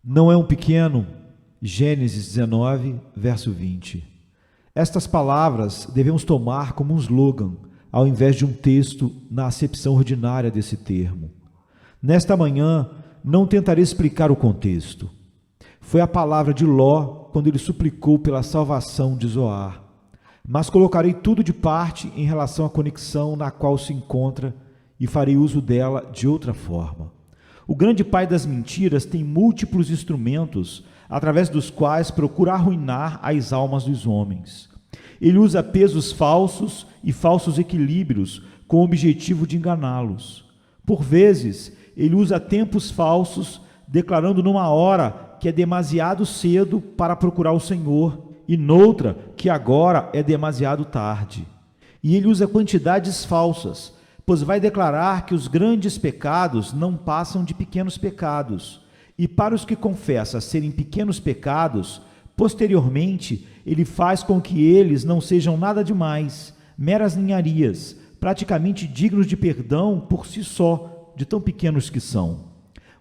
Não é um pequeno? Gênesis 19, verso 20. Estas palavras devemos tomar como um slogan, ao invés de um texto na acepção ordinária desse termo. Nesta manhã, não tentarei explicar o contexto. Foi a palavra de Ló quando ele suplicou pela salvação de Zoar. Mas colocarei tudo de parte em relação à conexão na qual se encontra e farei uso dela de outra forma. O grande pai das mentiras tem múltiplos instrumentos através dos quais procura arruinar as almas dos homens. Ele usa pesos falsos e falsos equilíbrios com o objetivo de enganá-los. Por vezes, ele usa tempos falsos, declarando numa hora que é demasiado cedo para procurar o Senhor e noutra que agora é demasiado tarde. E ele usa quantidades falsas, pois vai declarar que os grandes pecados não passam de pequenos pecados. E para os que confessa serem pequenos pecados, posteriormente ele faz com que eles não sejam nada demais, meras ninharias, praticamente dignos de perdão por si só, de tão pequenos que são.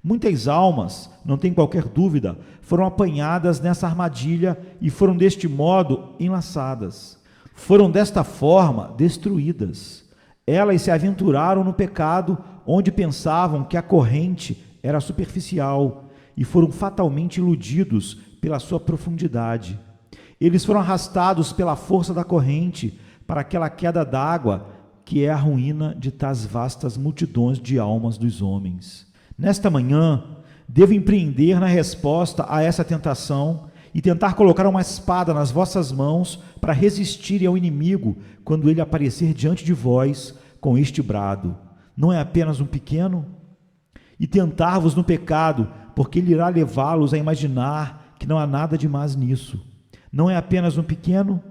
Muitas almas, não tem qualquer dúvida, foram apanhadas nessa armadilha e foram deste modo enlaçadas. Foram desta forma destruídas. Elas se aventuraram no pecado onde pensavam que a corrente era superficial e foram fatalmente iludidos pela sua profundidade. Eles foram arrastados pela força da corrente para aquela queda d'água que é a ruína de tais vastas multidões de almas dos homens. Nesta manhã, devo empreender na resposta a essa tentação e tentar colocar uma espada nas vossas mãos para resistirem ao inimigo quando ele aparecer diante de vós com este brado: não é apenas um pequeno? E tentar-vos no pecado, porque ele irá levá-los a imaginar que não há nada de mais nisso. Não é apenas um pequeno?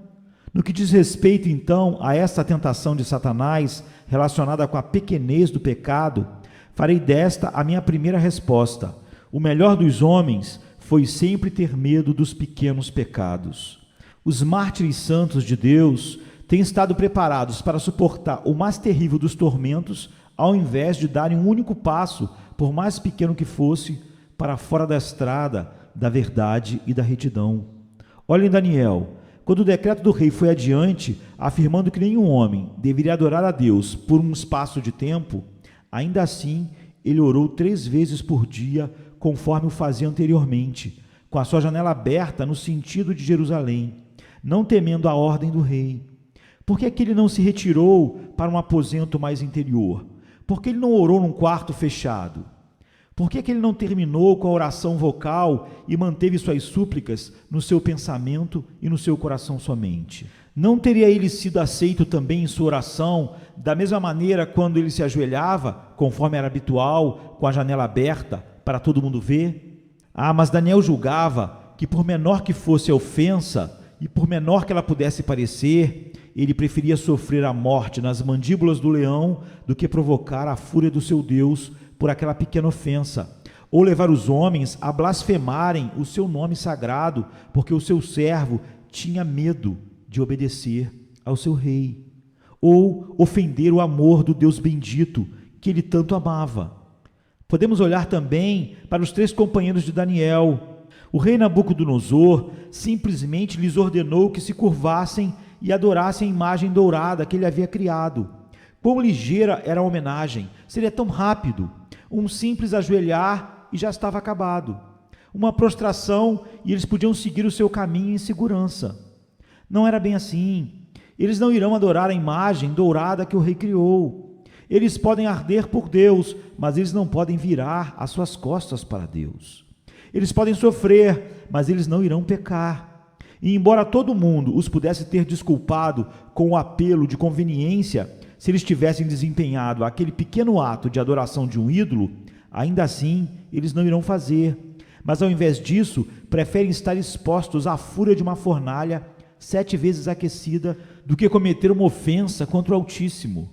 No que diz respeito, então, a essa tentação de Satanás, relacionada com a pequenez do pecado, farei desta a minha primeira resposta. O melhor dos homens foi sempre ter medo dos pequenos pecados. Os mártires santos de Deus têm estado preparados para suportar o mais terrível dos tormentos, ao invés de darem um único passo, por mais pequeno que fosse, para fora da estrada da verdade e da retidão. Olhem Daniel, quando o decreto do rei foi adiante, afirmando que nenhum homem deveria adorar a Deus por um espaço de tempo, ainda assim ele orou 3 vezes por dia, conforme o fazia anteriormente, com a sua janela aberta no sentido de Jerusalém, não temendo a ordem do rei. Por que é que ele não se retirou para um aposento mais interior? Por que ele não orou num quarto fechado? Por que é que ele não terminou com a oração vocal e manteve suas súplicas no seu pensamento e no seu coração somente? Não teria ele sido aceito também em sua oração, da mesma maneira quando ele se ajoelhava, conforme era habitual, com a janela aberta, para todo mundo ver? Mas Daniel julgava que, por menor que fosse a ofensa, e por menor que ela pudesse parecer, ele preferia sofrer a morte nas mandíbulas do leão do que provocar a fúria do seu Deus por aquela pequena ofensa, ou levar os homens a blasfemarem o seu nome sagrado, porque o seu servo tinha medo de obedecer ao seu rei, ou ofender o amor do Deus bendito que ele tanto amava. Podemos olhar também para os 3 companheiros de Daniel. O rei Nabucodonosor simplesmente lhes ordenou que se curvassem e adorassem a imagem dourada que ele havia criado. Quão ligeira era a homenagem, seria tão rápido. Um simples ajoelhar e já estava acabado. Uma prostração e eles podiam seguir o seu caminho em segurança. Não era bem assim. Eles não irão adorar a imagem dourada que o rei criou. Eles podem arder por Deus, mas eles não podem virar as suas costas para Deus. Eles podem sofrer, mas eles não irão pecar. E embora todo mundo os pudesse ter desculpado com o apelo de conveniência, se eles tivessem desempenhado aquele pequeno ato de adoração de um ídolo, ainda assim eles não irão fazer. Mas ao invés disso, preferem estar expostos à fúria de uma fornalha 7 vezes aquecida do que cometer uma ofensa contra o Altíssimo.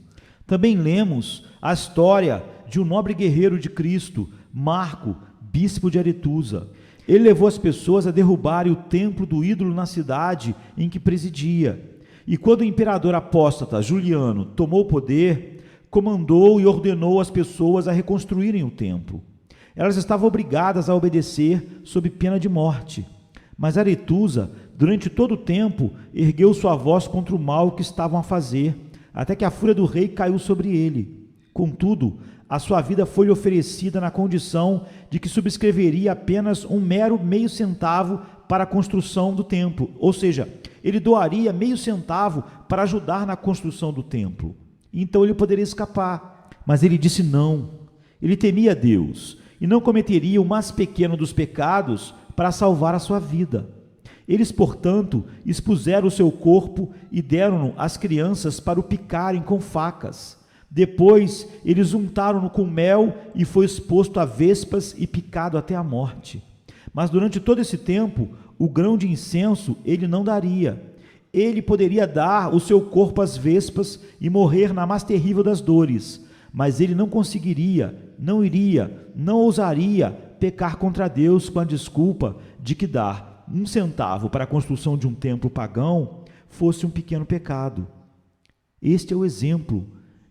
Também lemos a história de um nobre guerreiro de Cristo, Marco, bispo de Aretusa. Ele levou as pessoas a derrubarem o templo do ídolo na cidade em que presidia. E quando o imperador apóstata Juliano tomou o poder, comandou e ordenou as pessoas a reconstruírem o templo. Elas estavam obrigadas a obedecer sob pena de morte. Mas Aretusa, durante todo o tempo, ergueu sua voz contra o mal que estavam a fazer, até que a fúria do rei caiu sobre ele. Contudo, a sua vida foi-lhe oferecida na condição de que subscreveria apenas um mero meio centavo para a construção do templo, ou seja, ele doaria meio centavo para ajudar na construção do templo. Então ele poderia escapar, mas ele disse não. Ele temia Deus e não cometeria o mais pequeno dos pecados para salvar a sua vida. Eles, portanto, expuseram o seu corpo e deram-no às crianças para o picarem com facas. Depois, eles untaram-no com mel e foi exposto a vespas e picado até a morte. Mas durante todo esse tempo, o grão de incenso ele não daria. Ele poderia dar o seu corpo às vespas e morrer na mais terrível das dores, mas ele não conseguiria, não iria, não ousaria pecar contra Deus com a desculpa de que dar 1 centavo para a construção de um templo pagão fosse um pequeno pecado. Este é o exemplo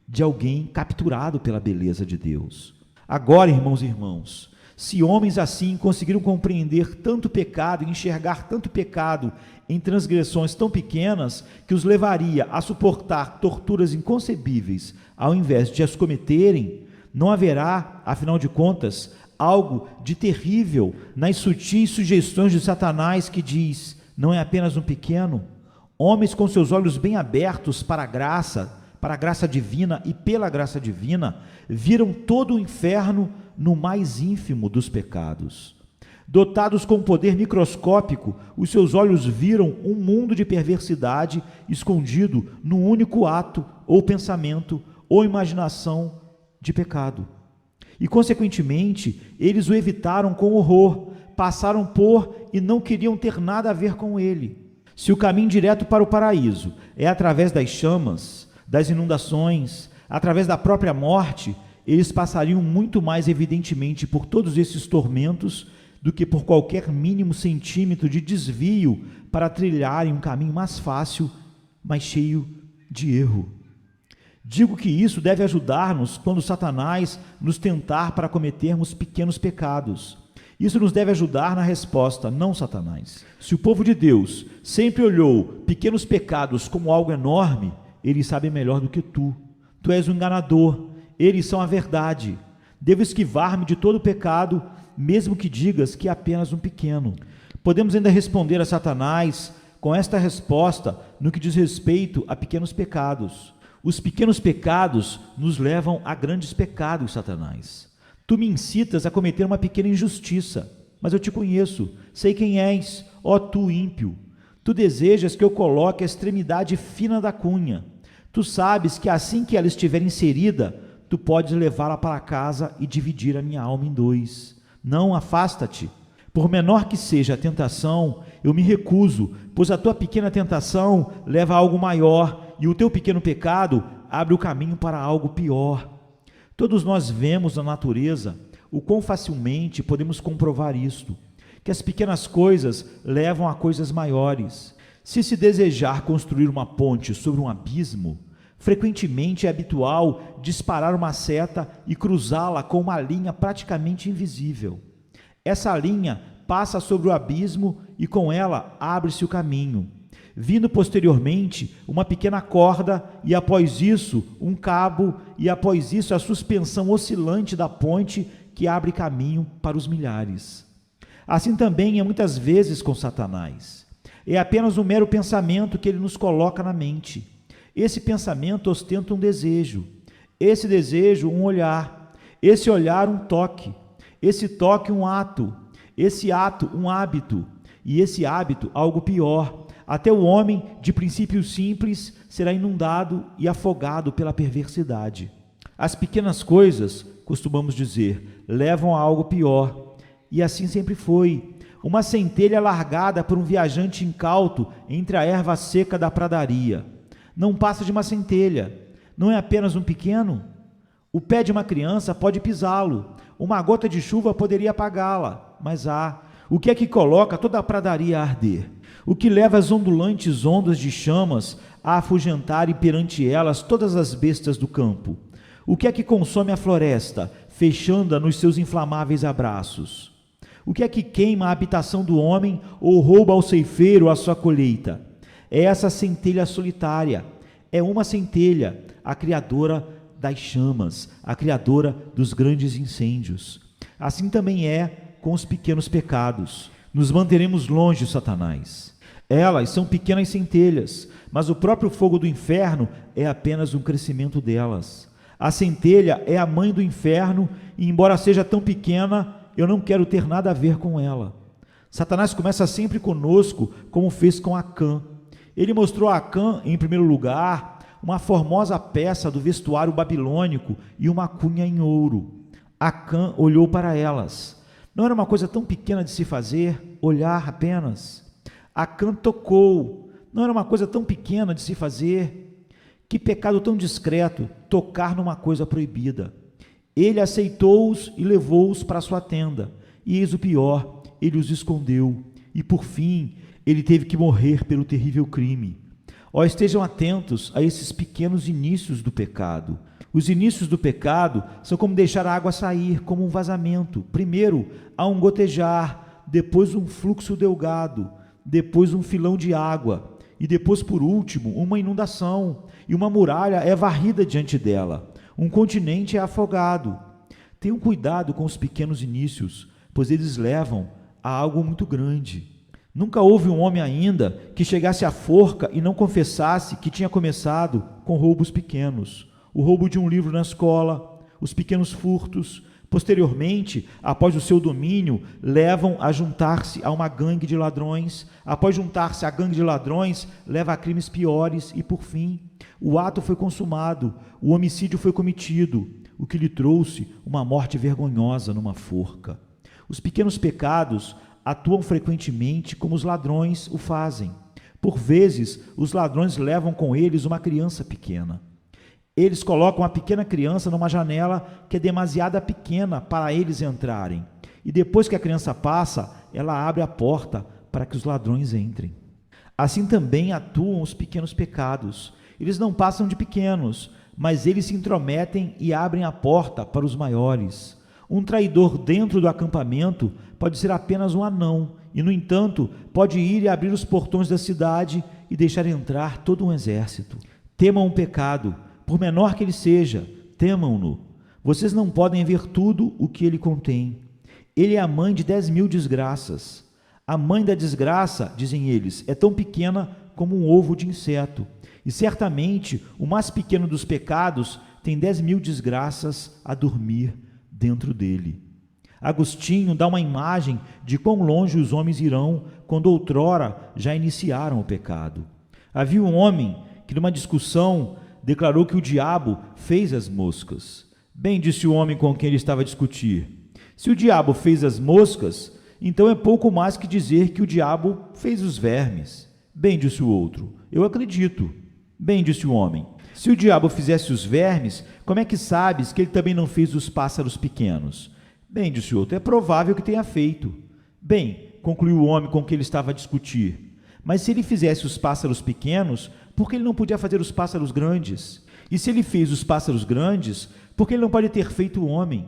de alguém capturado pela beleza de Deus. Agora, irmãos e irmãs, se homens assim conseguiram compreender tanto pecado e enxergar tanto pecado em transgressões tão pequenas que os levaria a suportar torturas inconcebíveis ao invés de as cometerem, não haverá, afinal de contas, algo de terrível nas sutis sugestões de Satanás que diz: não é apenas um pequeno? Homens com seus olhos bem abertos para a graça divina e pela graça divina, viram todo o inferno no mais ínfimo dos pecados. Dotados com poder microscópico, os seus olhos viram um mundo de perversidade escondido num único ato, ou pensamento, ou imaginação de pecado. E, consequentemente, eles o evitaram com horror, passaram por e não queriam ter nada a ver com ele. Se o caminho direto para o paraíso é através das chamas, das inundações, através da própria morte, eles passariam muito mais evidentemente por todos esses tormentos do que por qualquer mínimo centímetro de desvio para trilharem um caminho mais fácil, mas cheio de erro. Digo que isso deve ajudar-nos quando Satanás nos tentar para cometermos pequenos pecados. Isso nos deve ajudar na resposta: não, Satanás. Se o povo de Deus sempre olhou pequenos pecados como algo enorme, eles sabem melhor do que tu. Tu és um enganador, eles são a verdade. Devo esquivar-me de todo pecado, mesmo que digas que é apenas um pequeno. Podemos ainda responder a Satanás com esta resposta no que diz respeito a pequenos pecados. Os pequenos pecados nos levam a grandes pecados, Satanás. Tu me incitas a cometer uma pequena injustiça, mas eu te conheço, sei quem és, ó tu ímpio. Tu desejas que eu coloque a extremidade fina da cunha. Tu sabes que assim que ela estiver inserida, tu podes levá-la para casa e dividir a minha alma em dois. Não, afasta-te. Por menor que seja a tentação, eu me recuso, pois a tua pequena tentação leva a algo maior, e o teu pequeno pecado abre o caminho para algo pior. Todos nós vemos na natureza o quão facilmente podemos comprovar isto, que as pequenas coisas levam a coisas maiores. Se desejar construir uma ponte sobre um abismo, frequentemente é habitual disparar uma seta e cruzá-la com uma linha praticamente invisível. Essa linha passa sobre o abismo e com ela abre-se o caminho, vindo posteriormente uma pequena corda e após isso um cabo e após isso a suspensão oscilante da ponte que abre caminho para os milhares. Assim também é muitas vezes com Satanás. É apenas um mero pensamento que ele nos coloca na mente. Esse pensamento ostenta um desejo, esse desejo um olhar, esse olhar um toque, esse toque um ato, esse ato um hábito e esse hábito algo pior. Até o homem, de princípio simples, será inundado e afogado pela perversidade. As pequenas coisas, costumamos dizer, levam a algo pior. E assim sempre foi. Uma centelha largada por um viajante incauto entre a erva seca da pradaria. Não passa de uma centelha. Não é apenas um pequeno? O pé de uma criança pode pisá-lo. Uma gota de chuva poderia apagá-la. Mas o que é que coloca toda a pradaria a arder? O que leva as ondulantes ondas de chamas a afugentarem perante elas todas as bestas do campo? O que é que consome a floresta, fechando-a nos seus inflamáveis abraços? O que é que queima a habitação do homem ou rouba ao ceifeiro a sua colheita? É essa centelha solitária, é uma centelha, a criadora das chamas, a criadora dos grandes incêndios. Assim também é com os pequenos pecados. Nos manteremos longe de Satanás. Elas são pequenas centelhas, mas o próprio fogo do inferno é apenas um crescimento delas. A centelha é a mãe do inferno e, embora seja tão pequena, eu não quero ter nada a ver com ela. Satanás começa sempre conosco, como fez com Acã. Ele mostrou a Acã, em primeiro lugar, uma formosa peça do vestuário babilônico e uma cunha em ouro. Acã olhou para elas. Não era uma coisa tão pequena de se fazer, olhar apenas. Acã tocou. Não era uma coisa tão pequena de se fazer. Que pecado tão discreto, tocar numa coisa proibida. Ele aceitou-os e levou-os para sua tenda. E eis o pior, ele os escondeu. E por fim, ele teve que morrer pelo terrível crime. Ó, estejam atentos a esses pequenos inícios do pecado. Os inícios do pecado são como deixar a água sair, como um vazamento. Primeiro, há um gotejar, depois um fluxo delgado, depois um filão de água, e depois, por último, uma inundação, e uma muralha é varrida diante dela. Um continente é afogado. Tenham cuidado com os pequenos inícios, pois eles levam a algo muito grande. Nunca houve um homem ainda que chegasse à forca e não confessasse que tinha começado com roubos pequenos. O roubo de um livro na escola, os pequenos furtos, posteriormente, após o seu domínio, levam a juntar-se a uma gangue de ladrões, após juntar-se à gangue de ladrões, leva a crimes piores e, por fim, o ato foi consumado, o homicídio foi cometido, o que lhe trouxe uma morte vergonhosa numa forca. Os pequenos pecados atuam frequentemente como os ladrões o fazem. Por vezes, os ladrões levam com eles uma criança pequena. Eles colocam a pequena criança numa janela que é demasiado pequena para eles entrarem. E depois que a criança passa, ela abre a porta para que os ladrões entrem. Assim também atuam os pequenos pecados. Eles não passam de pequenos, mas eles se intrometem e abrem a porta para os maiores. Um traidor dentro do acampamento pode ser apenas um anão, e, no entanto, pode ir e abrir os portões da cidade e deixar entrar todo um exército. Temam o pecado. Por menor que ele seja, temam-no. Vocês não podem ver tudo o que ele contém. Ele é a mãe de 10.000 desgraças. A mãe da desgraça, dizem eles, é tão pequena como um ovo de inseto. E certamente o mais pequeno dos pecados tem 10.000 desgraças a dormir dentro dele. Agostinho dá uma imagem de quão longe os homens irão quando outrora já iniciaram o pecado. Havia um homem que, numa discussão, declarou que o diabo fez as moscas. Bem, disse o homem com quem ele estava a discutir, se o diabo fez as moscas, então é pouco mais que dizer que o diabo fez os vermes. Bem, disse o outro, eu acredito. Bem, disse o homem, se o diabo fizesse os vermes, como é que sabes que ele também não fez os pássaros pequenos? Bem, disse o outro, é provável que tenha feito. Bem, concluiu o homem com quem ele estava a discutir, mas se ele fizesse os pássaros pequenos, por que ele não podia fazer os pássaros grandes? E se ele fez os pássaros grandes, por que ele não pode ter feito o homem?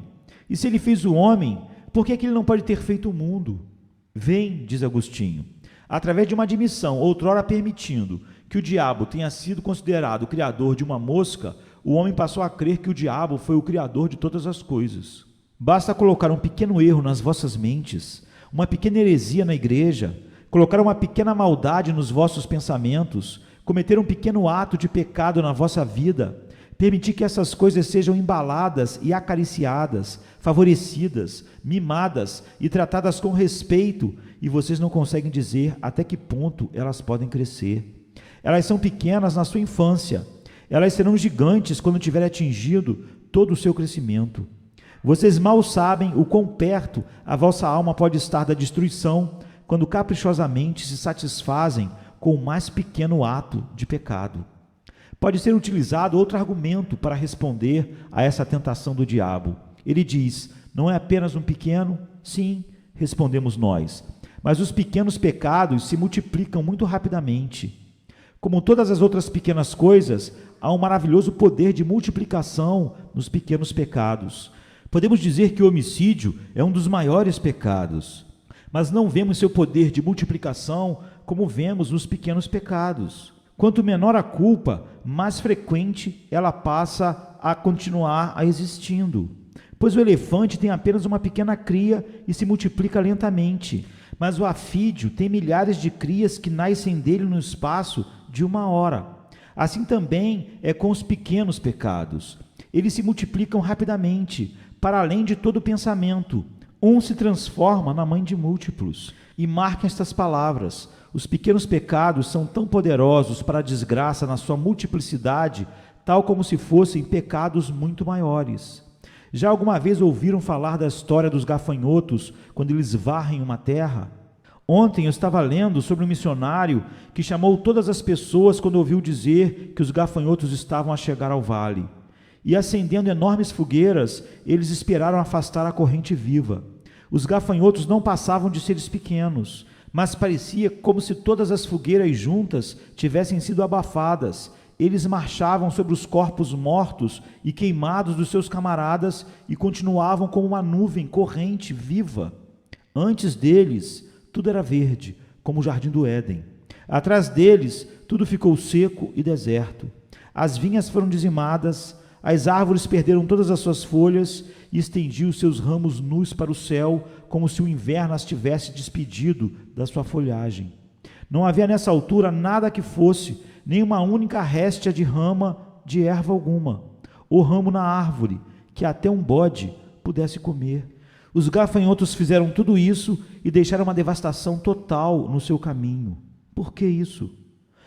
E se ele fez o homem, por que ele não pode ter feito o mundo? Vem, diz Agostinho, através de uma admissão, outrora permitindo que o diabo tenha sido considerado o criador de uma mosca, o homem passou a crer que o diabo foi o criador de todas as coisas. Basta colocar um pequeno erro nas vossas mentes, uma pequena heresia na igreja, colocar uma pequena maldade nos vossos pensamentos, cometer um pequeno ato de pecado na vossa vida, permitir que essas coisas sejam embaladas e acariciadas, favorecidas, mimadas e tratadas com respeito, e vocês não conseguem dizer até que ponto elas podem crescer. Elas são pequenas na sua infância, elas serão gigantes quando tiverem atingido todo o seu crescimento. Vocês mal sabem o quão perto a vossa alma pode estar da destruição quando caprichosamente se satisfazem com o mais pequeno ato de pecado. Pode ser utilizado outro argumento para responder a essa tentação do diabo. Ele diz, não é apenas um pequeno? Sim, respondemos nós, mas os pequenos pecados se multiplicam muito rapidamente. Como todas as outras pequenas coisas, há um maravilhoso poder de multiplicação nos pequenos pecados. Podemos dizer que o homicídio é um dos maiores pecados, mas não vemos seu poder de multiplicação como vemos nos pequenos pecados. Quanto menor a culpa, mais frequente ela passa a continuar existindo. Pois o elefante tem apenas uma pequena cria e se multiplica lentamente, mas o afídeo tem milhares de crias que nascem dele no espaço de 1 hora. Assim também é com os pequenos pecados. Eles se multiplicam rapidamente, para além de todo pensamento. Um se transforma na mãe de múltiplos. E marquem estas palavras: os pequenos pecados são tão poderosos para a desgraça na sua multiplicidade, tal como se fossem pecados muito maiores. Já alguma vez ouviram falar da história dos gafanhotos quando eles varrem uma terra? Ontem eu estava lendo sobre um missionário que chamou todas as pessoas quando ouviu dizer que os gafanhotos estavam a chegar ao vale. E acendendo enormes fogueiras, eles esperaram afastar a corrente viva. Os gafanhotos não passavam de seres pequenos, mas parecia como se todas as fogueiras juntas tivessem sido abafadas. Eles marchavam sobre os corpos mortos e queimados dos seus camaradas e continuavam como uma nuvem corrente viva. Antes deles, tudo era verde, como o jardim do Éden. Atrás deles, tudo ficou seco e deserto. As vinhas foram dizimadas, as árvores perderam todas as suas folhas e estendiam seus ramos nus para o céu, como se o inverno as tivesse despedido da sua folhagem. Não havia nessa altura nada que fosse, nem uma única réstia de rama de erva alguma, ou ramo na árvore, que até um bode pudesse comer. Os gafanhotos fizeram tudo isso e deixaram uma devastação total no seu caminho. Por que isso?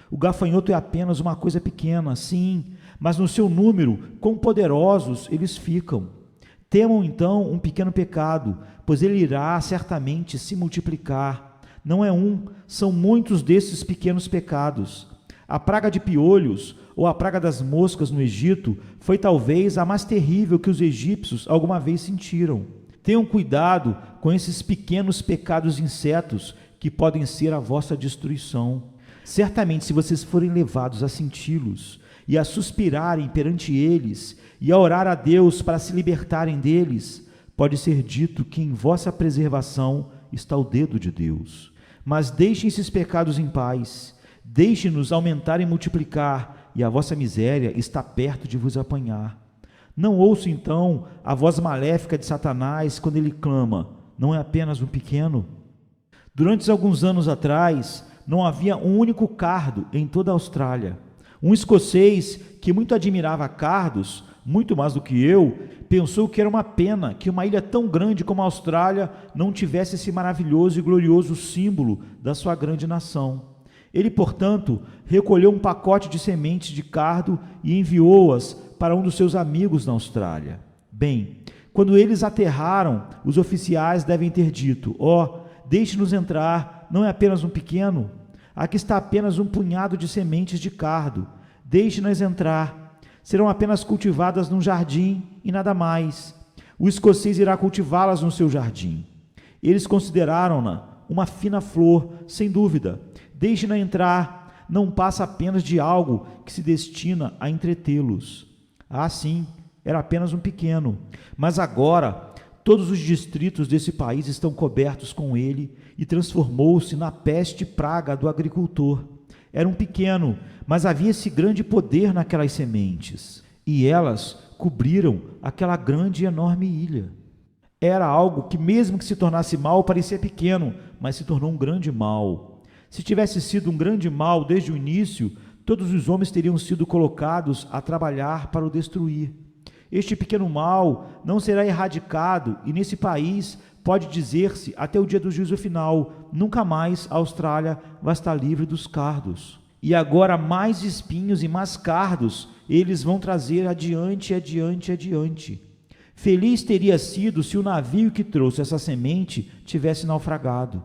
O gafanhoto é apenas uma coisa pequena, sim, mas no seu número, quão poderosos eles ficam. Temam então um pequeno pecado, pois ele irá certamente se multiplicar. Não é um, são muitos desses pequenos pecados. A praga de piolhos, ou a praga das moscas no Egito, foi talvez a mais terrível que os egípcios alguma vez sentiram. Tenham cuidado com esses pequenos pecados insetos que podem ser a vossa destruição. Certamente, se vocês forem levados a senti-los e a suspirarem perante eles e a orar a Deus para se libertarem deles, pode ser dito que em vossa preservação está o dedo de Deus. Mas deixem esses pecados em paz, deixem-nos aumentar e multiplicar, e a vossa miséria está perto de vos apanhar. Não ouço então a voz maléfica de Satanás quando ele clama: não é apenas um pequeno? Durante alguns anos atrás, não havia um único cardo em toda a Austrália. Um escocês que muito admirava cardos, muito mais do que eu, pensou que era uma pena que uma ilha tão grande como a Austrália não tivesse esse maravilhoso e glorioso símbolo da sua grande nação. Ele, portanto, recolheu um pacote de sementes de cardo e enviou-as para um dos seus amigos na Austrália. Bem, quando eles aterraram, os oficiais devem ter dito: deixe-nos entrar, não é apenas um pequeno. Aqui está apenas um punhado de sementes de cardo. Deixe-nas entrar. Serão apenas cultivadas num jardim e nada mais. O escocês irá cultivá-las no seu jardim. Eles consideraram-na uma fina flor, sem dúvida. Deixe-na entrar. Não passa apenas de algo que se destina a entretê-los. Ah, sim, era apenas um pequeno. Mas agora, todos os distritos desse país estão cobertos com ele e transformou-se na peste praga do agricultor. Era um pequeno, mas havia esse grande poder naquelas sementes, e elas cobriram aquela grande e enorme ilha. Era algo que, mesmo que se tornasse mal, parecia pequeno, mas se tornou um grande mal. Se tivesse sido um grande mal desde o início, todos os homens teriam sido colocados a trabalhar para o destruir. Este pequeno mal não será erradicado, e nesse país pode dizer-se até o dia do juízo final: nunca mais a Austrália vai estar livre dos cardos. E agora mais espinhos e mais cardos eles vão trazer adiante, adiante, adiante. Feliz teria sido se o navio que trouxe essa semente tivesse naufragado.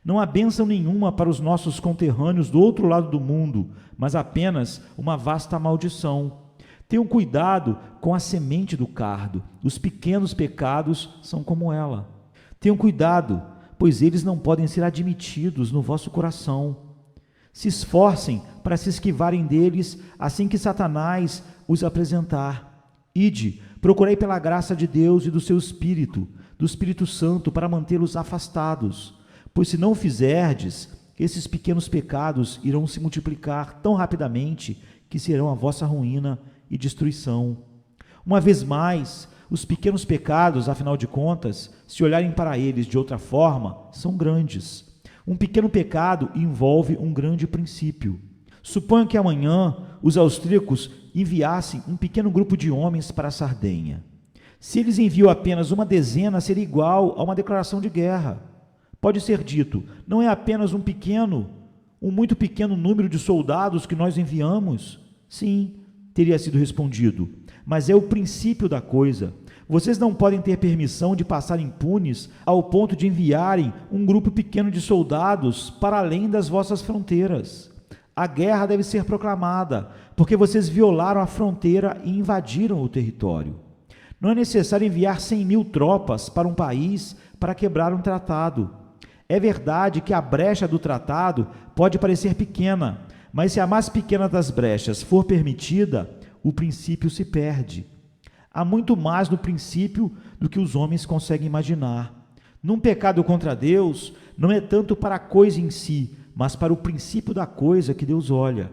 Não há bênção nenhuma para os nossos conterrâneos do outro lado do mundo, mas apenas uma vasta maldição. Tenham cuidado com a semente do cardo. Os pequenos pecados são como ela. Tenham cuidado, pois eles não podem ser admitidos no vosso coração. Se esforcem para se esquivarem deles assim que Satanás os apresentar. Ide, procurei pela graça de Deus e do seu Espírito, do Espírito Santo, para mantê-los afastados. Pois se não o fizerdes, esses pequenos pecados irão se multiplicar tão rapidamente que serão a vossa ruína e destruição. Uma vez mais, os pequenos pecados, afinal de contas, se olharem para eles de outra forma, são grandes. Um pequeno pecado envolve um grande princípio. Suponho que amanhã os austríacos enviassem um pequeno grupo de homens para a Sardenha. Se eles enviam apenas uma dezena, seria igual a uma declaração de guerra. Pode ser dito, não é apenas um muito pequeno número de soldados que nós enviamos? Sim, teria sido respondido, mas é o princípio da coisa. Vocês não podem ter permissão de passar impunes ao ponto de enviarem um grupo pequeno de soldados para além das vossas fronteiras. A guerra deve ser proclamada, porque vocês violaram a fronteira e invadiram o território. Não é necessário enviar 100.000 tropas para um país para quebrar um tratado. É verdade que a brecha do tratado pode parecer pequena, mas se a mais pequena das brechas for permitida, o princípio se perde. Há muito mais no princípio do que os homens conseguem imaginar. Num pecado contra Deus, não é tanto para a coisa em si, mas para o princípio da coisa que Deus olha.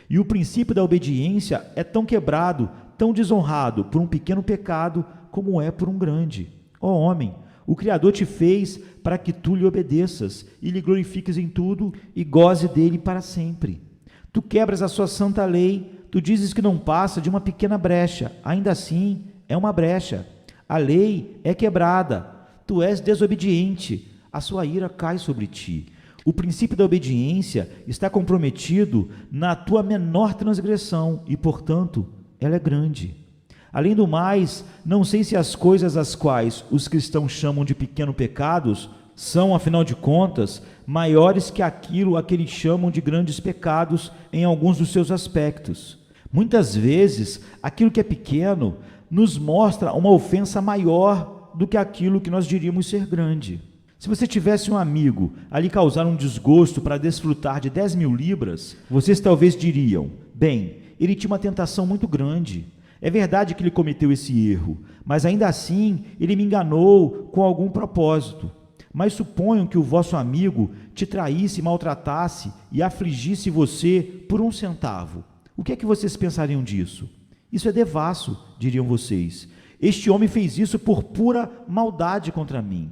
E o princípio da obediência é tão quebrado, tão desonrado por um pequeno pecado, como é por um grande. Ó homem, o Criador te fez para que tu lhe obedeças e lhe glorifiques em tudo e goze dele para sempre. Tu quebras a sua santa lei. Tu dizes que não passa de uma pequena brecha, ainda assim é uma brecha. A lei é quebrada, tu és desobediente, a sua ira cai sobre ti. O princípio da obediência está comprometido na tua menor transgressão e, portanto, ela é grande. Além do mais, não sei se as coisas às quais os cristãos chamam de pequenos pecados são, afinal de contas, maiores que aquilo a que eles chamam de grandes pecados em alguns dos seus aspectos. Muitas vezes, aquilo que é pequeno nos mostra uma ofensa maior do que aquilo que nós diríamos ser grande. Se você tivesse um amigo a lhe causar um desgosto para desfrutar de 10.000 libras, vocês talvez diriam, bem, ele tinha uma tentação muito grande. É verdade que ele cometeu esse erro, mas ainda assim ele me enganou com algum propósito. Mas suponham que o vosso amigo te traísse, maltratasse e afligisse você por 1 centavo. O que é que vocês pensariam disso? Isso é devasso, diriam vocês. Este homem fez isso por pura maldade contra mim.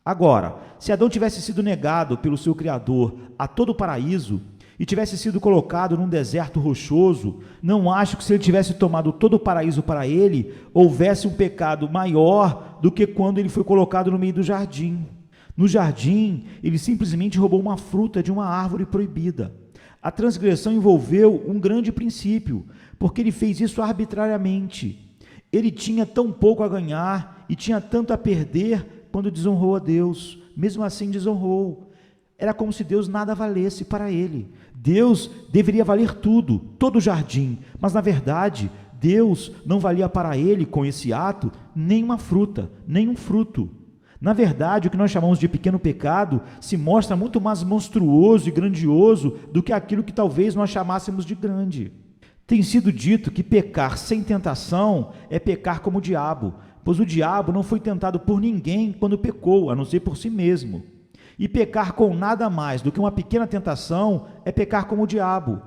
Agora, se Adão tivesse sido negado pelo seu Criador a todo o paraíso e tivesse sido colocado num deserto rochoso, não acho que se ele tivesse tomado todo o paraíso para ele, houvesse um pecado maior do que quando ele foi colocado no meio do jardim. No jardim, ele simplesmente roubou uma fruta de uma árvore proibida. A transgressão envolveu um grande princípio, porque ele fez isso arbitrariamente. Ele tinha tão pouco a ganhar e tinha tanto a perder quando desonrou a Deus. Mesmo assim desonrou. Era como se Deus nada valesse para ele. Deus deveria valer tudo, todo o jardim, mas na verdade Deus não valia para ele, com esse ato, nem uma fruta, nem um fruto. Na verdade, o que nós chamamos de pequeno pecado se mostra muito mais monstruoso e grandioso do que aquilo que talvez nós chamássemos de grande. Tem sido dito que pecar sem tentação é pecar como o diabo, pois o diabo não foi tentado por ninguém quando pecou, a não ser por si mesmo. E pecar com nada mais do que uma pequena tentação é pecar como o diabo.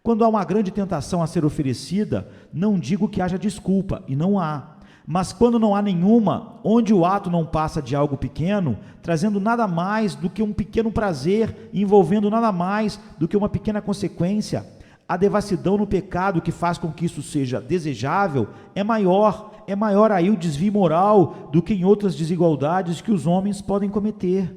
Quando há uma grande tentação a ser oferecida, não digo que haja desculpa, e não há. Mas quando não há nenhuma, onde o ato não passa de algo pequeno, trazendo nada mais do que um pequeno prazer, envolvendo nada mais do que uma pequena consequência, a devassidão no pecado que faz com que isso seja desejável é maior aí o desvio moral do que em outras desigualdades que os homens podem cometer.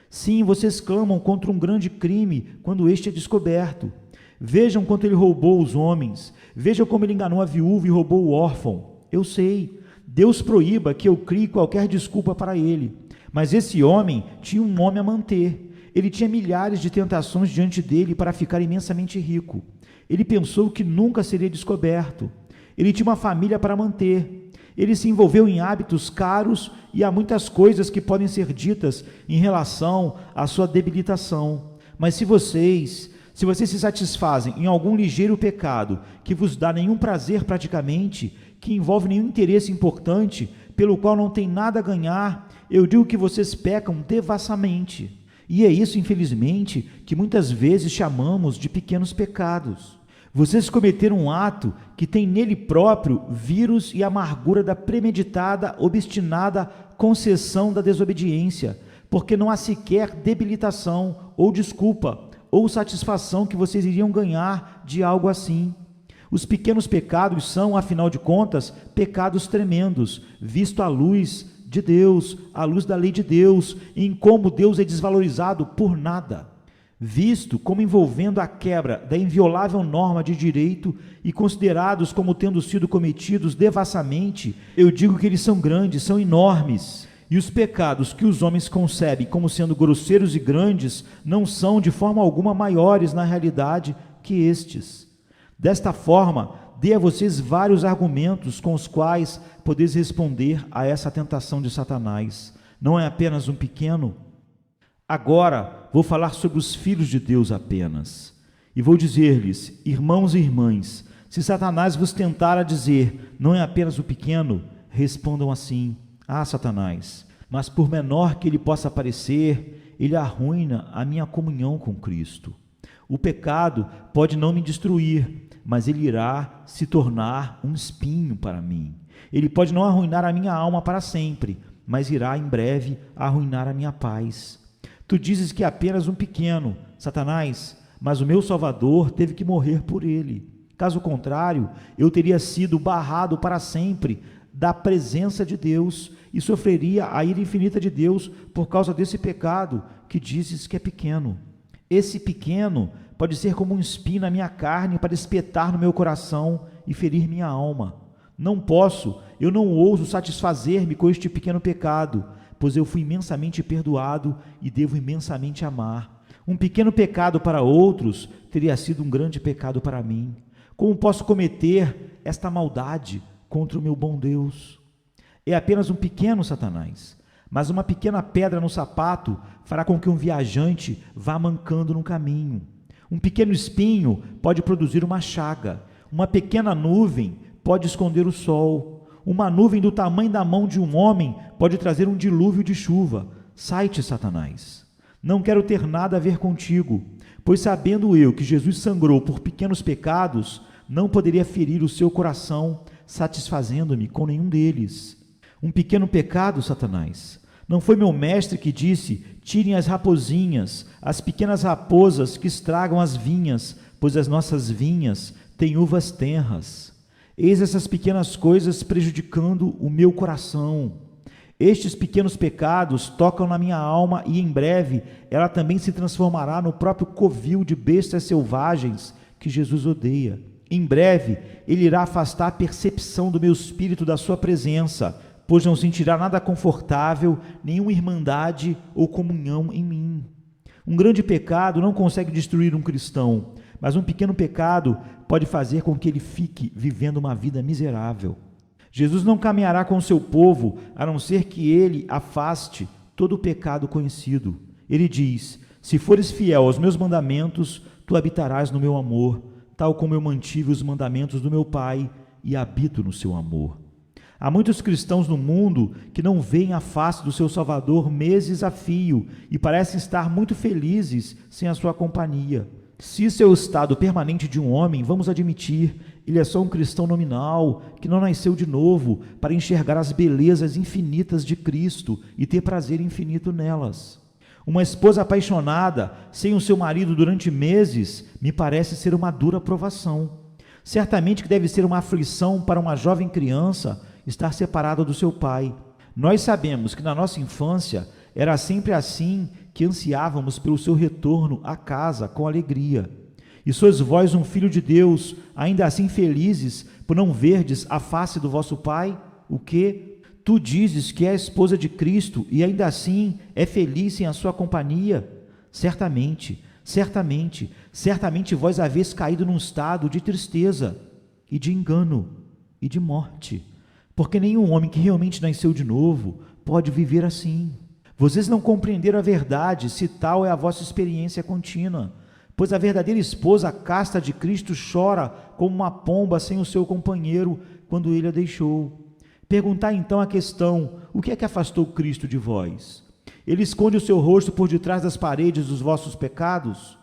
Sim, vocês clamam contra um grande crime quando este é descoberto. Vejam quanto ele roubou os homens, vejam como ele enganou a viúva e roubou o órfão. Eu sei, Deus proíba que eu crie qualquer desculpa para ele, mas esse homem tinha um nome a manter. Ele tinha milhares de tentações diante dele para ficar imensamente rico. Ele pensou que nunca seria descoberto. Ele tinha uma família para manter. Ele se envolveu em hábitos caros e há muitas coisas que podem ser ditas em relação à sua debilitação. Mas se vocês Se vocês se satisfazem em algum ligeiro pecado que vos dá nenhum prazer praticamente, que envolve nenhum interesse importante, pelo qual não tem nada a ganhar, eu digo que vocês pecam devassamente. E é isso, infelizmente, que muitas vezes chamamos de pequenos pecados. Vocês cometeram um ato que tem nele próprio vírus e amargura da premeditada, obstinada concessão da desobediência, porque não há sequer debilitação ou desculpa ou satisfação que vocês iriam ganhar de algo assim. Os pequenos pecados são, afinal de contas, pecados tremendos, visto à luz de Deus, à luz da lei de Deus, em como Deus é desvalorizado por nada. Visto como envolvendo a quebra da inviolável norma de direito e considerados como tendo sido cometidos devassamente, eu digo que eles são grandes, são enormes. E os pecados que os homens concebem como sendo grosseiros e grandes não são de forma alguma maiores na realidade que estes. Desta forma, dei a vocês vários argumentos com os quais podeis responder a essa tentação de Satanás. Não é apenas um pequeno? Agora vou falar sobre os filhos de Deus apenas. E vou dizer-lhes, irmãos e irmãs, se Satanás vos tentar a dizer, não é apenas o pequeno, respondam assim, Satanás, mas por menor que ele possa parecer, ele arruína a minha comunhão com Cristo. O pecado pode não me destruir, mas ele irá se tornar um espinho para mim. Ele pode não arruinar a minha alma para sempre, mas irá em breve arruinar a minha paz. Tu dizes que é apenas um pequeno, Satanás, mas o meu Salvador teve que morrer por ele. Caso contrário, eu teria sido barrado para sempre da presença de Deus e sofreria a ira infinita de Deus por causa desse pecado que dizes que é pequeno. Esse pequeno pode ser como um espinho na minha carne para espetar no meu coração e ferir minha alma. Não posso, eu não ouso satisfazer-me com este pequeno pecado, pois eu fui imensamente perdoado e devo imensamente amar. Um pequeno pecado para outros teria sido um grande pecado para mim. Como posso cometer esta maldade contra o meu bom Deus? É apenas um pequeno, Satanás, mas uma pequena pedra no sapato fará com que um viajante vá mancando no caminho. Um pequeno espinho pode produzir uma chaga. Uma pequena nuvem pode esconder o sol. Uma nuvem do tamanho da mão de um homem pode trazer um dilúvio de chuva. Sai-te, Satanás. Não quero ter nada a ver contigo, pois sabendo eu que Jesus sangrou por pequenos pecados, não poderia ferir o seu coração, satisfazendo-me com nenhum deles. Um pequeno pecado, Satanás. Não foi meu mestre que disse, tirem as raposinhas, as pequenas raposas que estragam as vinhas, pois as nossas vinhas têm uvas tenras. Eis essas pequenas coisas prejudicando o meu coração. Estes pequenos pecados tocam na minha alma e em breve ela também se transformará no próprio covil de bestas selvagens que Jesus odeia. Em breve ele irá afastar a percepção do meu espírito da sua presença, pois não sentirá nada confortável, nenhuma irmandade ou comunhão em mim. Um grande pecado não consegue destruir um cristão, mas um pequeno pecado pode fazer com que ele fique vivendo uma vida miserável. Jesus não caminhará com o seu povo, a não ser que ele afaste todo o pecado conhecido. Ele diz, se fores fiel aos meus mandamentos, tu habitarás no meu amor, tal como eu mantive os mandamentos do meu Pai e habito no seu amor. Há muitos cristãos no mundo que não veem a face do seu Salvador meses a fio e parecem estar muito felizes sem a sua companhia. Se isso é o estado permanente de um homem, vamos admitir, ele é só um cristão nominal, que não nasceu de novo para enxergar as belezas infinitas de Cristo e ter prazer infinito nelas. Uma esposa apaixonada, sem o seu marido durante meses, me parece ser uma dura provação. Certamente que deve ser uma aflição para uma jovem criança estar separada do seu pai. Nós sabemos que na nossa infância era sempre assim que ansiávamos pelo seu retorno à casa com alegria. E sois vós um filho de Deus, ainda assim felizes por não verdes a face do vosso Pai? O quê? Tu dizes que é a esposa de Cristo e ainda assim é feliz sem a sua companhia? Certamente vós haveis caído num estado de tristeza e de engano e de morte, porque nenhum homem que realmente nasceu de novo pode viver assim. Vocês não compreenderam a verdade, se tal é a vossa experiência contínua, Pois a verdadeira esposa casta de Cristo chora como uma pomba sem o seu companheiro quando ele a deixou. Perguntai então a questão: o que é que afastou Cristo de vós? Ele esconde o seu rosto por detrás das paredes dos vossos pecados?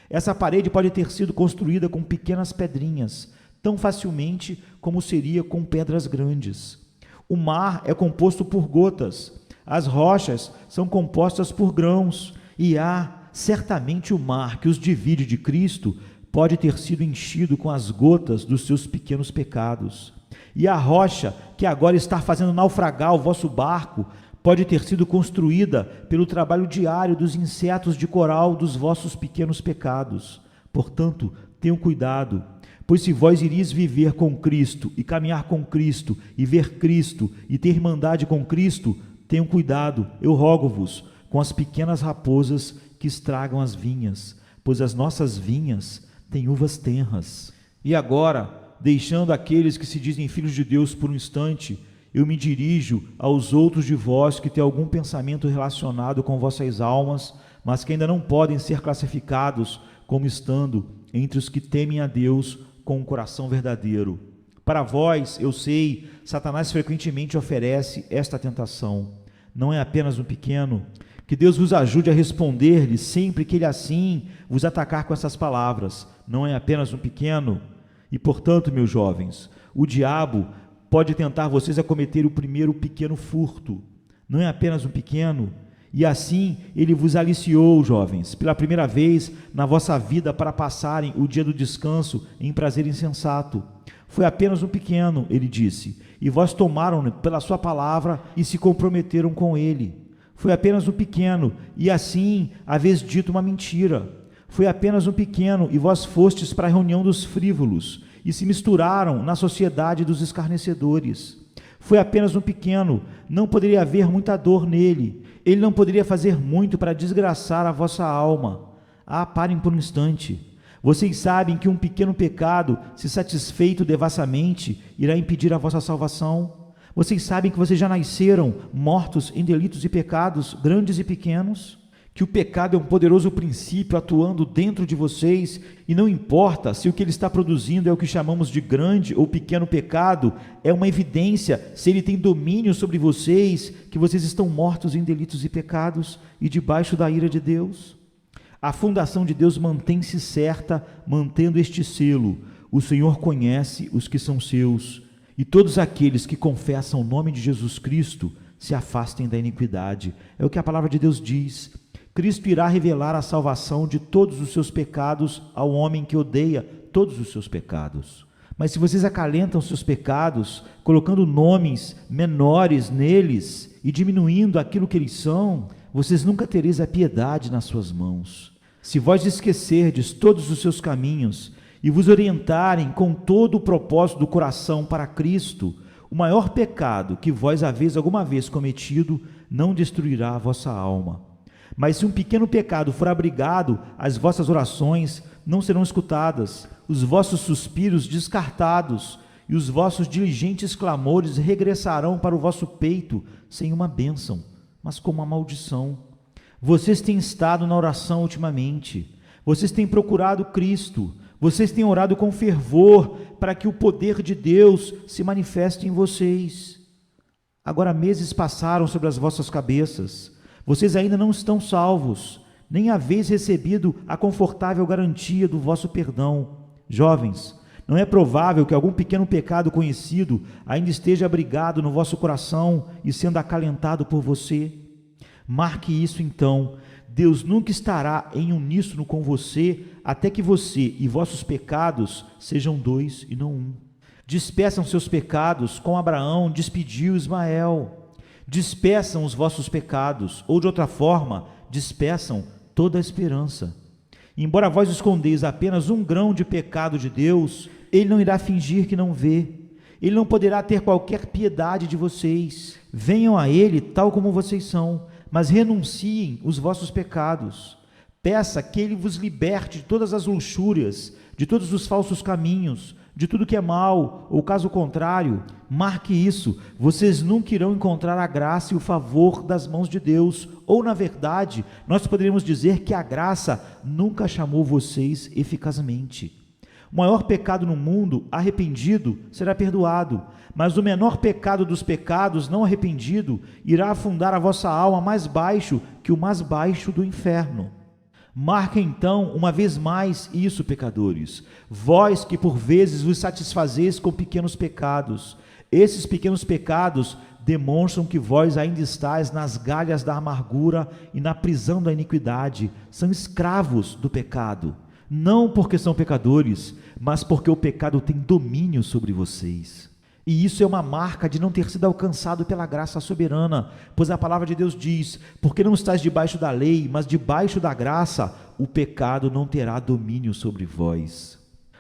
Essa parede pode ter sido construída com pequenas pedrinhas, tão facilmente como seria com pedras grandes. O mar é composto por gotas, as rochas são compostas por grãos, e certamente o mar que os divide de Cristo pode ter sido enchido com as gotas dos seus pequenos pecados. E a rocha que agora está fazendo naufragar o vosso barco pode ter sido construída pelo trabalho diário dos insetos de coral dos vossos pequenos pecados. Portanto, tenham cuidado, pois se vós iris viver com Cristo e caminhar com Cristo e ver Cristo e ter irmandade com Cristo, tenham cuidado, eu rogo-vos, com as pequenas raposas que estragam as vinhas, pois as nossas vinhas têm uvas tenras. E agora, deixando aqueles que se dizem filhos de Deus por um instante, eu me dirijo aos outros de vós que têm algum pensamento relacionado com vossas almas, mas que ainda não podem ser classificados como estando entre os que temem a Deus com um coração verdadeiro. Para vós, eu sei, Satanás frequentemente oferece esta tentação. Não é apenas um pequeno. Que Deus vos ajude a responder-lhe sempre que ele assim vos atacar com essas palavras. Não é apenas um pequeno. E, portanto, meus jovens, o diabo pode tentar vocês a cometer o primeiro pequeno furto. Não é apenas um pequeno. E assim ele vos aliciou, jovens, pela primeira vez na vossa vida para passarem o dia do descanso em prazer insensato. Foi apenas um pequeno, ele disse, e vós tomaram-no pela sua palavra e se comprometeram com ele. Foi apenas um pequeno, e assim haveis dito uma mentira. Foi apenas um pequeno, e vós fostes para a reunião dos frívolos, e se misturaram na sociedade dos escarnecedores. Foi apenas um pequeno, não poderia haver muita dor nele, ele não poderia fazer muito para desgraçar a vossa alma. Parem por um instante. Vocês sabem que um pequeno pecado, se satisfeito devassamente, irá impedir a vossa salvação? Vocês sabem que vocês já nasceram mortos em delitos e pecados, grandes e pequenos? Que o pecado é um poderoso princípio atuando dentro de vocês, e não importa se o que ele está produzindo é o que chamamos de grande ou pequeno pecado, é uma evidência, se ele tem domínio sobre vocês, que vocês estão mortos em delitos e pecados e debaixo da ira de Deus. A fundação de Deus mantém-se certa, mantendo este selo: o Senhor conhece os que são seus, e todos aqueles que confessam o nome de Jesus Cristo se afastem da iniquidade. É o que a palavra de Deus diz. Cristo irá revelar a salvação de todos os seus pecados ao homem que odeia todos os seus pecados. Mas se vocês acalentam seus pecados, colocando nomes menores neles e diminuindo aquilo que eles são, vocês nunca tereis a piedade nas suas mãos. Se vós esquecerdes todos os seus caminhos e vos orientarem com todo o propósito do coração para Cristo, o maior pecado que vós haveis alguma vez cometido não destruirá a vossa alma. Mas se um pequeno pecado for abrigado, as vossas orações não serão escutadas, os vossos suspiros descartados, e os vossos diligentes clamores regressarão para o vosso peito sem uma bênção, mas como uma maldição. Vocês têm estado na oração ultimamente, vocês têm procurado Cristo, vocês têm orado com fervor para que o poder de Deus se manifeste em vocês. Agora meses passaram sobre as vossas cabeças, vocês ainda não estão salvos, nem haveis recebido a confortável garantia do vosso perdão. Jovens, não é provável que algum pequeno pecado conhecido ainda esteja abrigado no vosso coração e sendo acalentado por você? Marque isso então. Deus nunca estará em uníssono com você até que você e vossos pecados sejam dois e não um. Despeçam seus pecados como Abraão despediu Ismael. Despeçam os vossos pecados, ou de outra forma, despeçam toda a esperança. Embora vós escondeis apenas um grão de pecado de Deus, Ele não irá fingir que não vê. Ele não poderá ter qualquer piedade de vocês. Venham a Ele tal como vocês são, mas renunciem os vossos pecados. Peça que Ele vos liberte de todas as luxúrias, de todos os falsos caminhos, de tudo que é mal, ou caso contrário, marque isso, vocês nunca irão encontrar a graça e o favor das mãos de Deus, ou na verdade, nós poderíamos dizer que a graça nunca chamou vocês eficazmente. O maior pecado no mundo, arrependido, será perdoado, mas o menor pecado dos pecados, não arrependido, irá afundar a vossa alma mais baixo que o mais baixo do inferno. Marca então, uma vez mais, isso, pecadores, vós que por vezes vos satisfazeis com pequenos pecados. Esses pequenos pecados demonstram que vós ainda estáis nas galhas da amargura e na prisão da iniquidade, são escravos do pecado, não porque são pecadores, mas porque o pecado tem domínio sobre vocês. E isso é uma marca de não ter sido alcançado pela graça soberana, pois a palavra de Deus diz, porque não estáis debaixo da lei, mas debaixo da graça, o pecado não terá domínio sobre vós.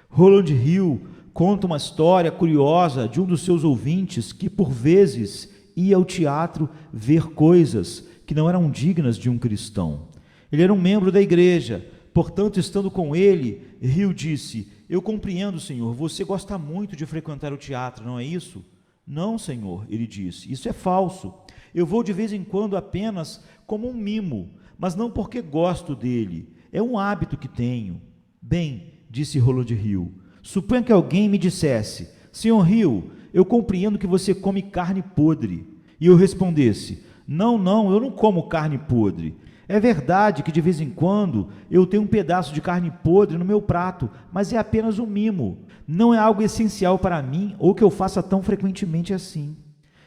Rowland Hill conta uma história curiosa de um dos seus ouvintes que, por vezes, ia ao teatro ver coisas que não eram dignas de um cristão. Ele era um membro da igreja, portanto, estando com ele, Hill disse, eu compreendo, Senhor, você gosta muito de frequentar o teatro, não é isso? Não, Senhor, ele disse, isso é falso. Eu vou de vez em quando apenas como um mimo, mas não porque gosto dele. É um hábito que tenho. Bem, disse Rowland Hill, suponha que alguém me dissesse, Senhor Hill, eu compreendo que você come carne podre. E eu respondesse, não, eu não como carne podre. É verdade que de vez em quando eu tenho um pedaço de carne podre no meu prato, mas é apenas um mimo. Não é algo essencial para mim ou que eu faça tão frequentemente assim.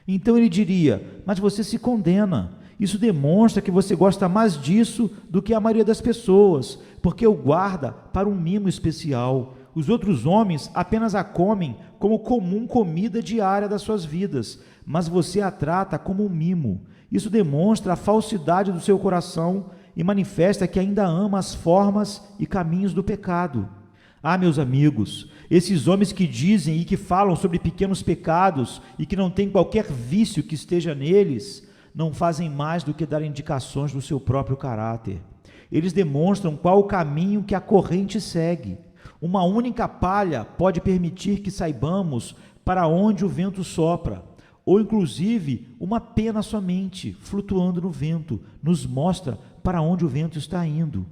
Então ele diria, mas você se condena. Isso demonstra que você gosta mais disso do que a maioria das pessoas, porque o guarda para um mimo especial. Os outros homens apenas a comem como comum comida diária das suas vidas, mas você a trata como um mimo. Isso demonstra a falsidade do seu coração e manifesta que ainda ama as formas e caminhos do pecado. Ah, meus amigos, esses homens que dizem e que falam sobre pequenos pecados e que não têm qualquer vício que esteja neles, não fazem mais do que dar indicações do seu próprio caráter. Eles demonstram qual o caminho que a corrente segue. Uma única palha pode permitir que saibamos para onde o vento sopra, ou inclusive uma pena somente, flutuando no vento, nos mostra para onde o vento está indo.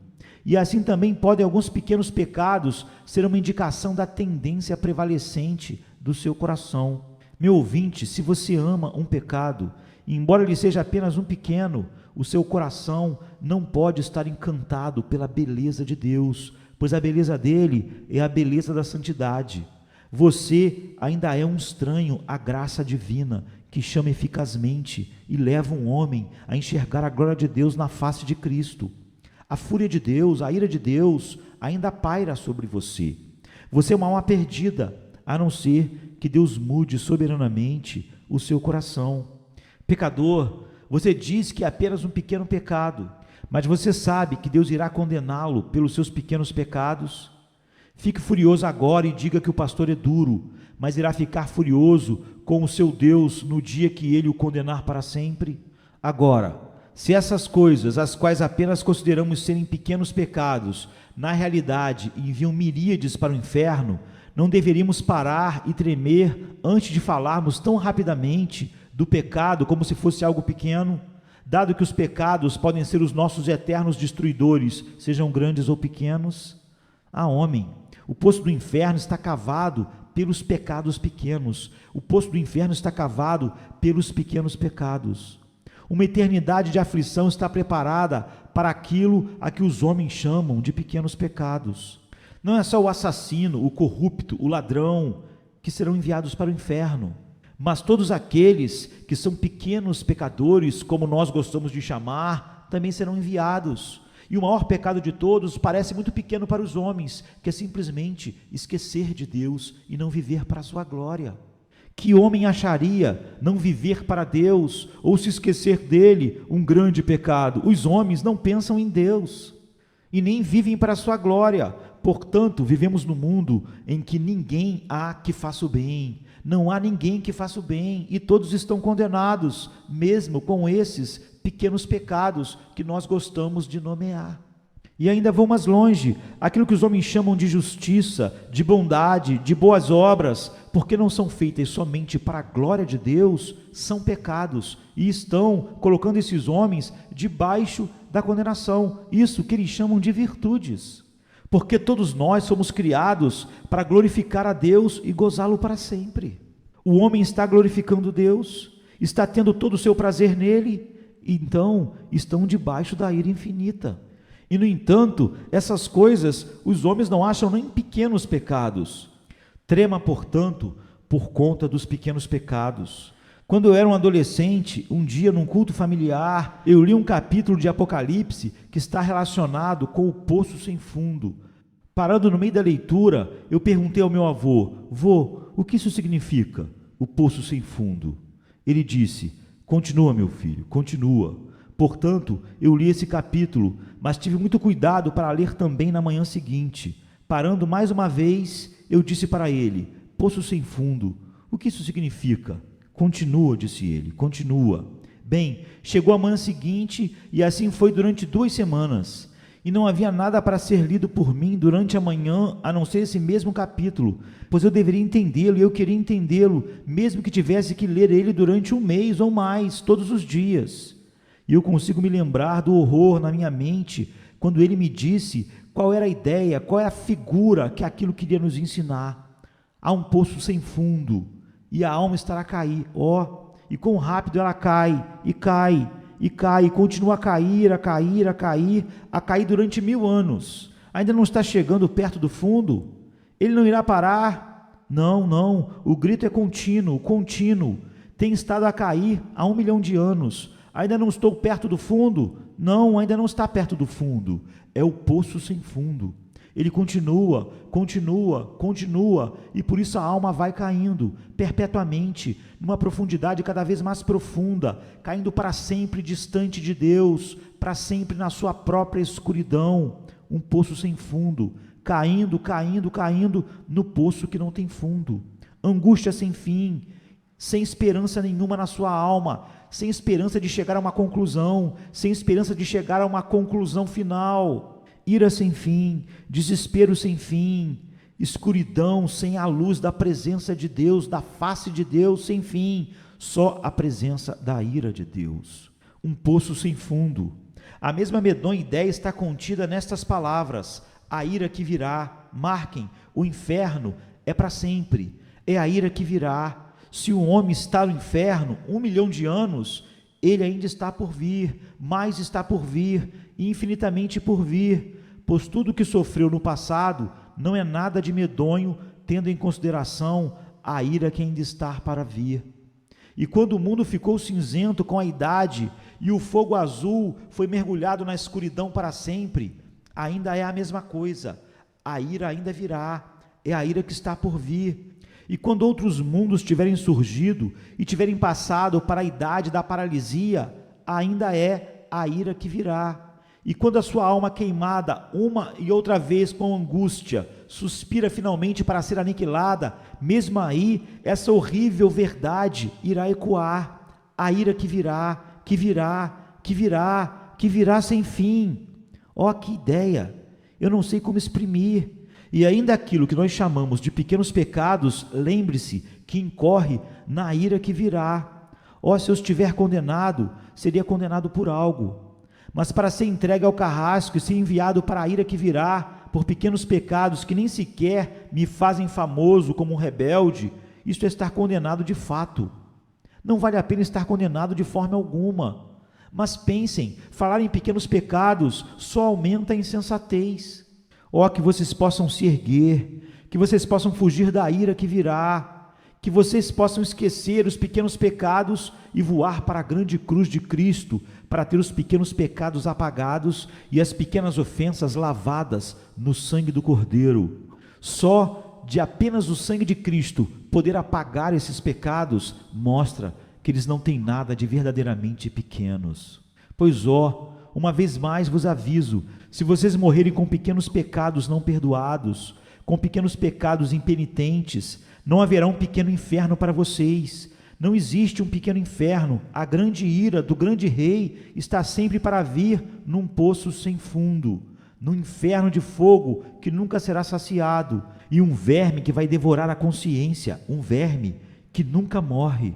E assim também podem alguns pequenos pecados ser uma indicação da tendência prevalecente do seu coração. Meu ouvinte, se você ama um pecado, embora ele seja apenas um pequeno, o seu coração não pode estar encantado pela beleza de Deus, pois a beleza dele é a beleza da santidade. Você ainda é um estranho à graça divina, que chama eficazmente e leva um homem a enxergar a glória de Deus na face de Cristo. A fúria de Deus, a ira de Deus ainda paira sobre você. Você é uma alma perdida, a não ser que Deus mude soberanamente o seu coração. Pecador, você diz que é apenas um pequeno pecado, mas você sabe que Deus irá condená-lo pelos seus pequenos pecados? Fique furioso agora e diga que o pastor é duro, mas irá ficar furioso com o seu Deus no dia que ele o condenar para sempre? Agora, se essas coisas, as quais apenas consideramos serem pequenos pecados, na realidade enviam miríades para o inferno, não deveríamos parar e tremer antes de falarmos tão rapidamente do pecado como se fosse algo pequeno, dado que os pecados podem ser os nossos eternos destruidores, sejam grandes ou pequenos? Ah, homem, o poço do inferno está cavado pelos pecados pequenos. O poço do inferno está cavado pelos pequenos pecados. Uma eternidade de aflição está preparada para aquilo a que os homens chamam de pequenos pecados. Não é só o assassino, o corrupto, o ladrão que serão enviados para o inferno, mas todos aqueles que são pequenos pecadores, como nós gostamos de chamar, também serão enviados. E o maior pecado de todos parece muito pequeno para os homens, que é simplesmente esquecer de Deus e não viver para a sua glória. Que homem acharia não viver para Deus ou se esquecer dele um grande pecado? Os homens não pensam em Deus e nem vivem para a sua glória. Portanto, vivemos num mundo em que ninguém há que faça o bem. Não há ninguém que faça o bem e todos estão condenados, mesmo com esses pequenos pecados que nós gostamos de nomear. E ainda vou mais longe, aquilo que os homens chamam de justiça, de bondade, de boas obras, porque não são feitas somente para a glória de Deus, são pecados e estão colocando esses homens debaixo da condenação. Isso que eles chamam de virtudes, porque todos nós somos criados para glorificar a Deus e gozá-lo para sempre. O homem está glorificando Deus, está tendo todo o seu prazer nele, então estão debaixo da ira infinita. E, no entanto, essas coisas os homens não acham nem pequenos pecados. Trema, portanto, por conta dos pequenos pecados. Quando eu era um adolescente, um dia num culto familiar, eu li um capítulo de Apocalipse que está relacionado com o poço sem fundo. Parando no meio da leitura, eu perguntei ao meu avô: vô, o que isso significa, o poço sem fundo? Ele disse: continua, meu filho, continua. Portanto, eu li esse capítulo, mas tive muito cuidado para ler também na manhã seguinte. Parando mais uma vez, eu disse para ele: poço sem fundo, o que isso significa? Continua, disse ele, continua. Bem, chegou a manhã seguinte e assim foi durante 2 semanas. E não havia nada para ser lido por mim durante a manhã, a não ser esse mesmo capítulo, pois eu deveria entendê-lo e eu queria entendê-lo, mesmo que tivesse que ler ele durante 1 mês ou mais, todos os dias. E eu consigo me lembrar do horror na minha mente, quando ele me disse qual era a ideia, qual era a figura que aquilo queria nos ensinar. Há um poço sem fundo, e a alma estará a cair, e quão rápido ela cai, e cai, e cai, e continua a cair, a cair, a cair, a cair durante 1000 anos. Ainda não está chegando perto do fundo? Ele não irá parar? Não, o grito é contínuo, tem estado a cair há 1 milhão de anos. Ainda não estou perto do fundo? Não, ainda não está perto do fundo. É o poço sem fundo. Ele continua, e por isso a alma vai caindo perpetuamente, numa profundidade cada vez mais profunda, caindo para sempre distante de Deus, para sempre na sua própria escuridão. Um poço sem fundo, caindo no poço que não tem fundo. Angústia sem fim, sem esperança nenhuma na sua alma, sem esperança de chegar a uma conclusão, sem esperança de chegar a uma conclusão final. Ira sem fim, desespero sem fim, escuridão sem a luz da presença de Deus, da face de Deus sem fim, só a presença da ira de Deus. Um poço sem fundo. A mesma medonha ideia está contida nestas palavras: a ira que virá. Marquem, o inferno é para sempre, é a ira que virá. Se o homem está no inferno 1 milhão de anos, ele ainda está por vir, mais está por vir, infinitamente por vir, pois tudo que sofreu no passado não é nada de medonho, tendo em consideração a ira que ainda está para vir. E quando o mundo ficou cinzento com a idade e o fogo azul foi mergulhado na escuridão para sempre, ainda é a mesma coisa, a ira ainda virá, é a ira que está por vir. E quando outros mundos tiverem surgido e tiverem passado para a idade da paralisia, ainda é a ira que virá. E quando a sua alma queimada uma e outra vez com angústia suspira finalmente para ser aniquilada, mesmo aí essa horrível verdade irá ecoar: a ira que virá, que virá, que virá, que virá sem fim. Que ideia! Eu não sei como exprimir. E ainda aquilo que nós chamamos de pequenos pecados, lembre-se que incorre na ira que virá. Se eu estiver condenado, seria condenado por algo. Mas para ser entregue ao carrasco e ser enviado para a ira que virá, por pequenos pecados que nem sequer me fazem famoso como um rebelde, isto é estar condenado de fato. Não vale a pena estar condenado de forma alguma. Mas pensem, falar em pequenos pecados só aumenta a insensatez. Que vocês possam se erguer, que vocês possam fugir da ira que virá, que vocês possam esquecer os pequenos pecados e voar para a grande cruz de Cristo, para ter os pequenos pecados apagados e as pequenas ofensas lavadas no sangue do Cordeiro. Só de apenas o sangue de Cristo poder apagar esses pecados mostra que eles não têm nada de verdadeiramente pequenos. Pois uma vez mais vos aviso, se vocês morrerem com pequenos pecados não perdoados, com pequenos pecados impenitentes, não haverá um pequeno inferno para vocês. Não existe um pequeno inferno. A grande ira do grande rei está sempre para vir num poço sem fundo. no inferno de fogo que nunca será saciado, e um verme que vai devorar a consciência, um verme que nunca morre.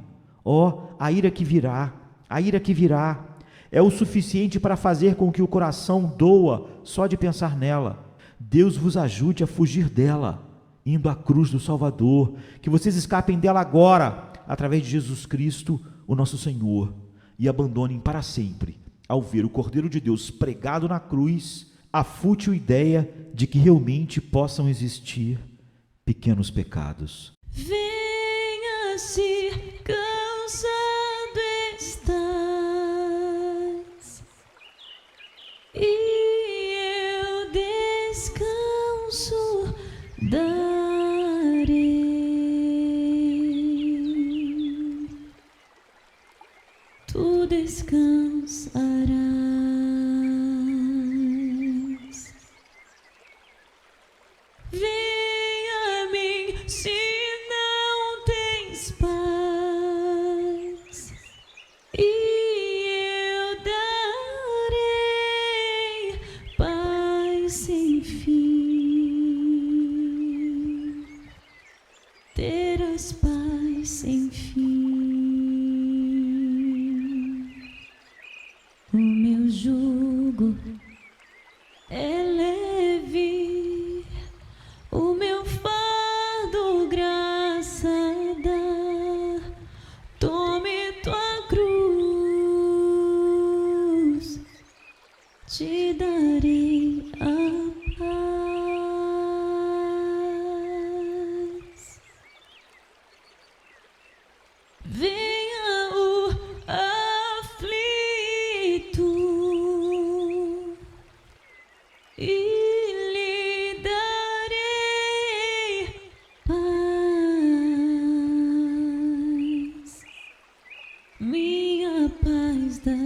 A ira que virá, a ira que virá, é o suficiente para fazer com que o coração doa só de pensar nela. Deus vos ajude a fugir dela, indo à cruz do Salvador, que vocês escapem dela agora, através de Jesus Cristo, o nosso Senhor, e abandonem para sempre, ao ver o Cordeiro de Deus pregado na cruz, a fútil ideia de que realmente possam existir pequenos pecados. Venha se cansado estás, e eu descanso darei. Tu descansarás. Venha a mim se não tens paz, e eu darei paz sem fim. Terás paz sem fim. O meu jugo é leve, o meu fardo graça dá. Tome tua cruz, te darei a paz. Venha o aflito e lhe darei paz, minha paz darei.